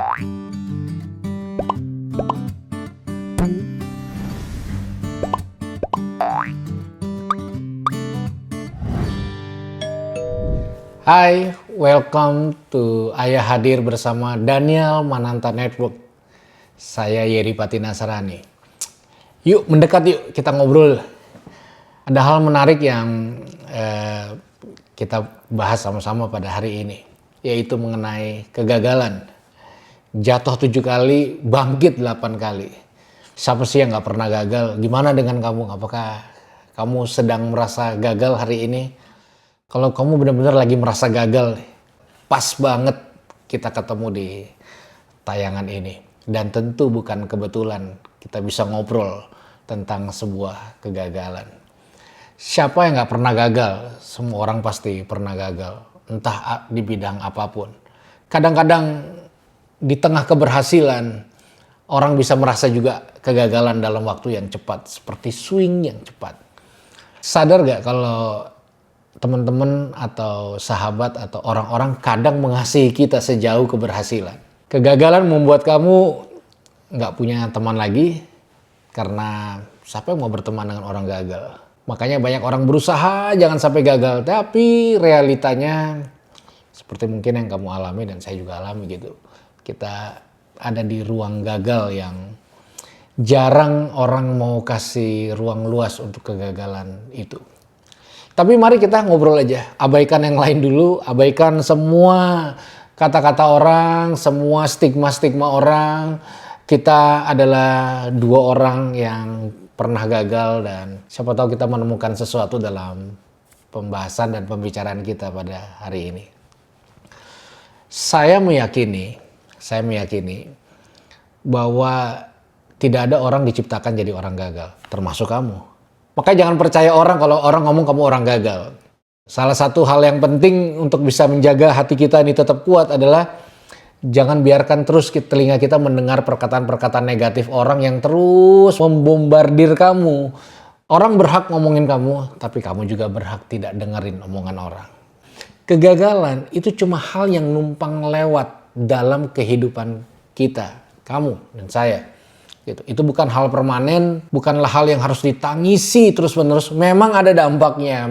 Hai, welcome to Ayah hadir bersama Daniel Mananta Network. Saya Yeri Patinasarani. Yuk mendekat yuk, kita ngobrol. Ada hal menarik yang kita bahas sama-sama pada hari ini, yaitu mengenai kegagalan. Jatuh 7 kali, bangkit 8 kali. Siapa sih yang gak pernah gagal? Gimana dengan kamu? Apakah kamu sedang merasa gagal hari ini? Kalau kamu benar-benar lagi merasa gagal, pas banget kita ketemu di tayangan ini. Dan tentu bukan kebetulan kita bisa ngobrol tentang sebuah kegagalan. Siapa yang gak pernah gagal? Semua orang pasti pernah gagal, entah di bidang apapun. Kadang-kadang di tengah keberhasilan, orang bisa merasa juga kegagalan dalam waktu yang cepat, seperti swing yang cepat. Sadar gak kalau teman-teman atau sahabat atau orang-orang kadang mengasihi kita sejauh keberhasilan. Kegagalan membuat kamu nggak punya teman lagi karena siapa yang mau berteman dengan orang gagal. Makanya banyak orang berusaha jangan sampai gagal, tapi realitanya seperti mungkin yang kamu alami dan saya juga alami gitu. Kita ada di ruang gagal yang jarang orang mau kasih ruang luas untuk kegagalan itu. Tapi mari kita ngobrol aja, abaikan yang lain dulu, abaikan semua kata-kata orang, semua stigma-stigma orang. Kita adalah 2 orang yang pernah gagal dan siapa tahu kita menemukan sesuatu dalam pembahasan dan pembicaraan kita pada hari ini. Saya meyakini bahwa tidak ada orang diciptakan jadi orang gagal, termasuk kamu. Makanya jangan percaya orang kalau orang ngomong kamu orang gagal. Salah satu hal yang penting untuk bisa menjaga hati kita ini tetap kuat adalah jangan biarkan terus telinga kita mendengar perkataan-perkataan negatif orang yang terus membombardir kamu. Orang berhak ngomongin kamu, tapi kamu juga berhak tidak dengerin omongan orang. Kegagalan itu cuma hal yang numpang lewat dalam kehidupan kita, kamu dan saya. Gitu. Itu bukan hal permanen, bukanlah hal yang harus ditangisi terus-menerus. Memang ada dampaknya.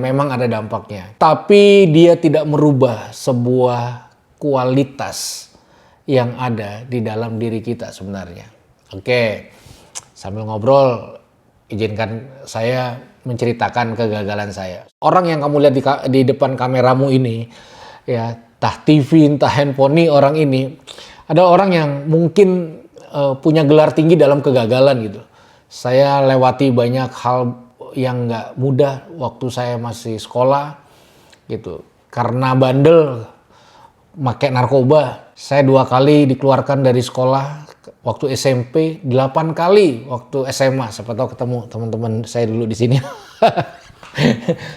Tapi dia tidak merubah sebuah kualitas yang ada di dalam diri kita sebenarnya. Oke, sambil ngobrol, izinkan saya menceritakan kegagalan saya. Orang yang kamu lihat di depan kameramu ini, ya, entah TV, entah handphone nih, orang ini adalah orang yang mungkin punya gelar tinggi dalam kegagalan gitu. Saya lewati banyak hal yang nggak mudah waktu saya masih sekolah gitu. Karena bandel, pakai narkoba. Saya 2 kali dikeluarkan dari sekolah waktu SMP, 8 kali waktu SMA. Siapa tahu ketemu teman-teman saya dulu di sini.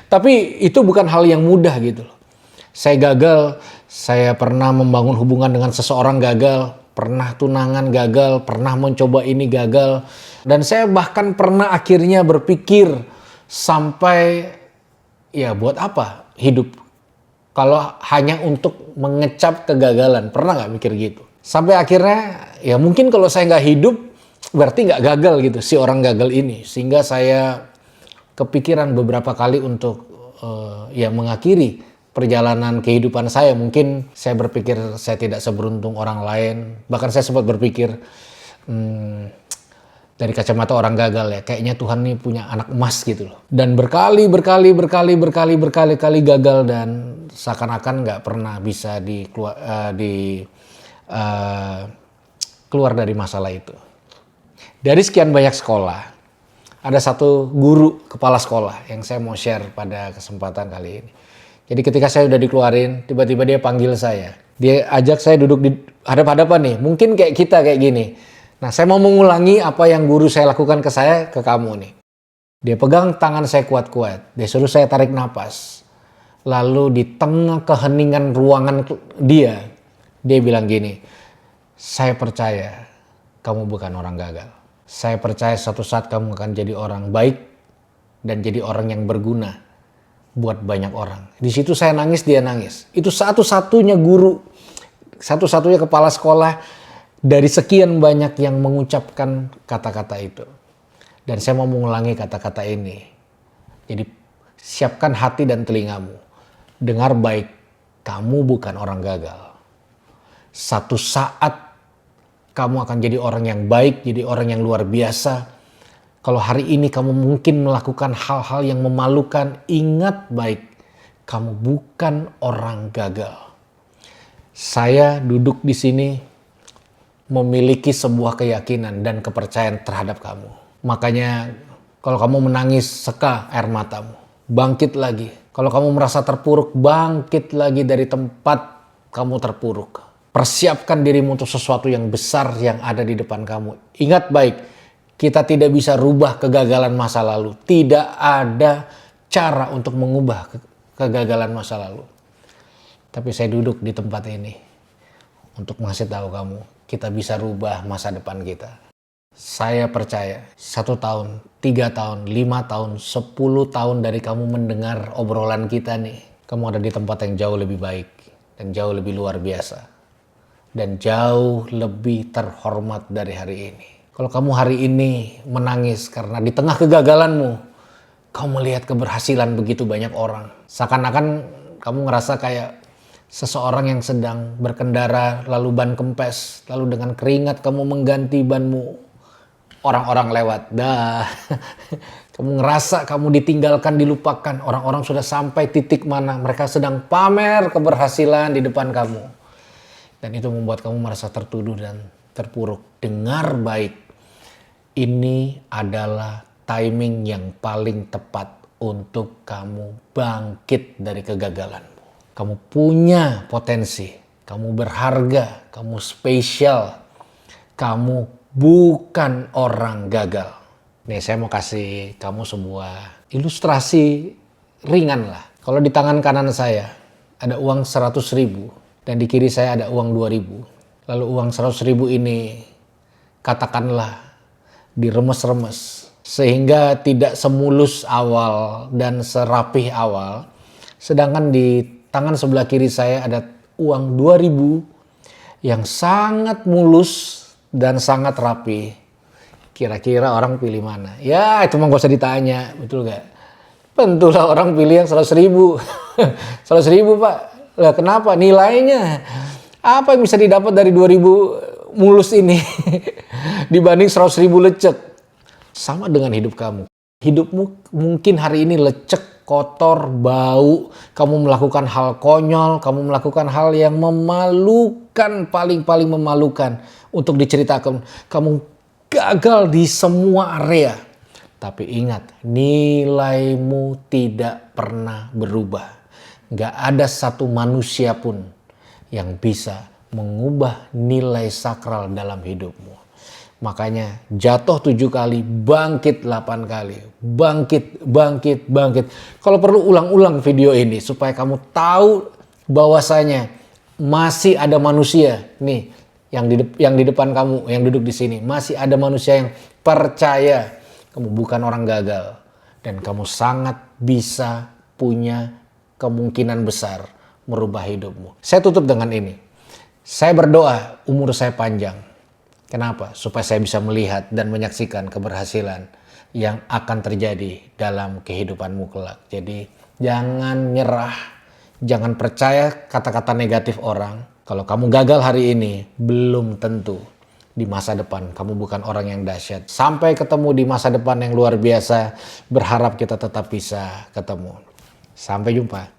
Tapi itu bukan hal yang mudah gitu. Saya gagal, saya pernah membangun hubungan dengan seseorang gagal. Pernah tunangan gagal, pernah mencoba ini gagal. Dan saya bahkan pernah akhirnya berpikir sampai ya buat apa hidup kalau hanya untuk mengecap kegagalan. Pernah gak mikir gitu? Sampai akhirnya ya mungkin kalau saya gak hidup berarti gak gagal gitu si orang gagal ini. Sehingga saya kepikiran beberapa kali untuk ya mengakhiri perjalanan kehidupan saya. Mungkin saya berpikir saya tidak seberuntung orang lain. Bahkan saya sempat berpikir dari kacamata orang gagal ya, kayaknya Tuhan nih punya anak emas gitu loh. Dan berkali gagal dan seakan-akan nggak pernah bisa keluar dari masalah itu. Dari sekian banyak sekolah, ada satu guru kepala sekolah yang saya mau share pada kesempatan kali ini. Jadi ketika saya udah dikeluarin, tiba-tiba dia panggil saya. Dia ajak saya duduk di hadap-hadapan nih. Mungkin kayak kita kayak gini. Nah, saya mau mengulangi apa yang guru saya lakukan ke saya, ke kamu nih. Dia pegang tangan saya kuat-kuat. Dia suruh saya tarik napas. Lalu di tengah keheningan ruangan dia bilang gini, saya percaya kamu bukan orang gagal. Saya percaya suatu saat kamu akan jadi orang baik dan jadi orang yang berguna buat banyak orang. Di situ saya nangis, dia nangis. Itu satu-satunya guru, satu-satunya kepala sekolah dari sekian banyak yang mengucapkan kata-kata itu. Dan saya mau mengulangi kata-kata ini. Jadi siapkan hati dan telingamu. Dengar baik, kamu bukan orang gagal. Satu saat kamu akan jadi orang yang baik, jadi orang yang luar biasa. Kalau hari ini kamu mungkin melakukan hal-hal yang memalukan, ingat baik, kamu bukan orang gagal. Saya duduk di sini memiliki sebuah keyakinan dan kepercayaan terhadap kamu. Makanya kalau kamu menangis, seka air matamu. Bangkit lagi. Kalau kamu merasa terpuruk, bangkit lagi dari tempat kamu terpuruk. Persiapkan dirimu untuk sesuatu yang besar yang ada di depan kamu. Ingat baik, kita tidak bisa rubah kegagalan masa lalu. Tidak ada cara untuk mengubah kegagalan masa lalu. Tapi saya duduk di tempat ini untuk ngasih tahu kamu, kita bisa rubah masa depan kita. Saya percaya 1 tahun, 3 tahun, 5 tahun, 10 tahun dari kamu mendengar obrolan kita nih, kamu ada di tempat yang jauh lebih baik dan jauh lebih luar biasa dan jauh lebih terhormat dari hari ini. Kalau kamu hari ini menangis karena di tengah kegagalanmu, kamu melihat keberhasilan begitu banyak orang. Seakan-akan kamu ngerasa kayak seseorang yang sedang berkendara lalu ban kempes, lalu dengan keringat kamu mengganti banmu, orang-orang lewat, dah. Kamu ngerasa kamu ditinggalkan, dilupakan, orang-orang sudah sampai titik mana, mereka sedang pamer keberhasilan di depan kamu. Dan itu membuat kamu merasa tertuduh dan terpuruk. Dengar baik, ini adalah timing yang paling tepat untuk kamu bangkit dari kegagalanmu. Kamu punya potensi, kamu berharga, kamu spesial, kamu bukan orang gagal. Nih saya mau kasih kamu sebuah ilustrasi ringan lah. Kalau di tangan kanan saya ada uang 100.000 dan di kiri saya ada uang 2.000. Lalu uang 100.000 ini katakanlah diremes-remes sehingga tidak semulus awal dan serapih awal. Sedangkan di tangan sebelah kiri saya ada uang 2.000 yang sangat mulus dan sangat rapi. Kira-kira orang pilih mana? Ya itu mah gak usah ditanya, betul gak? Tentulah orang pilih yang 100.000. 100.000 pak. Lah kenapa? Nilainya apa yang bisa didapat dari 2.000 mulus ini dibanding 100.000 lecek? Sama dengan hidup kamu. Hidupmu mungkin hari ini lecek, kotor, bau, kamu melakukan hal konyol, kamu melakukan hal yang memalukan, paling-paling memalukan untuk diceritakan. Kamu gagal di semua area. Tapi ingat, nilaimu tidak pernah berubah. Gak ada satu manusia pun yang bisa mengubah nilai sakral dalam hidupmu. Makanya jatuh 7 kali, bangkit 8 kali. Bangkit, bangkit, bangkit. Kalau perlu ulang-ulang video ini supaya kamu tahu bahwasanya masih ada manusia nih yang di depan kamu, yang duduk di sini. Masih ada manusia yang percaya kamu bukan orang gagal dan kamu sangat bisa punya kemungkinan besar merubah hidupmu. Saya tutup dengan ini. Saya berdoa umur saya panjang. Kenapa? Supaya saya bisa melihat dan menyaksikan keberhasilan yang akan terjadi dalam kehidupanmu kelak. Jadi jangan nyerah, jangan percaya kata-kata negatif orang. Kalau kamu gagal hari ini, belum tentu di masa depan kamu bukan orang yang dahsyat. Sampai ketemu di masa depan yang luar biasa, berharap kita tetap bisa ketemu. Sampai jumpa.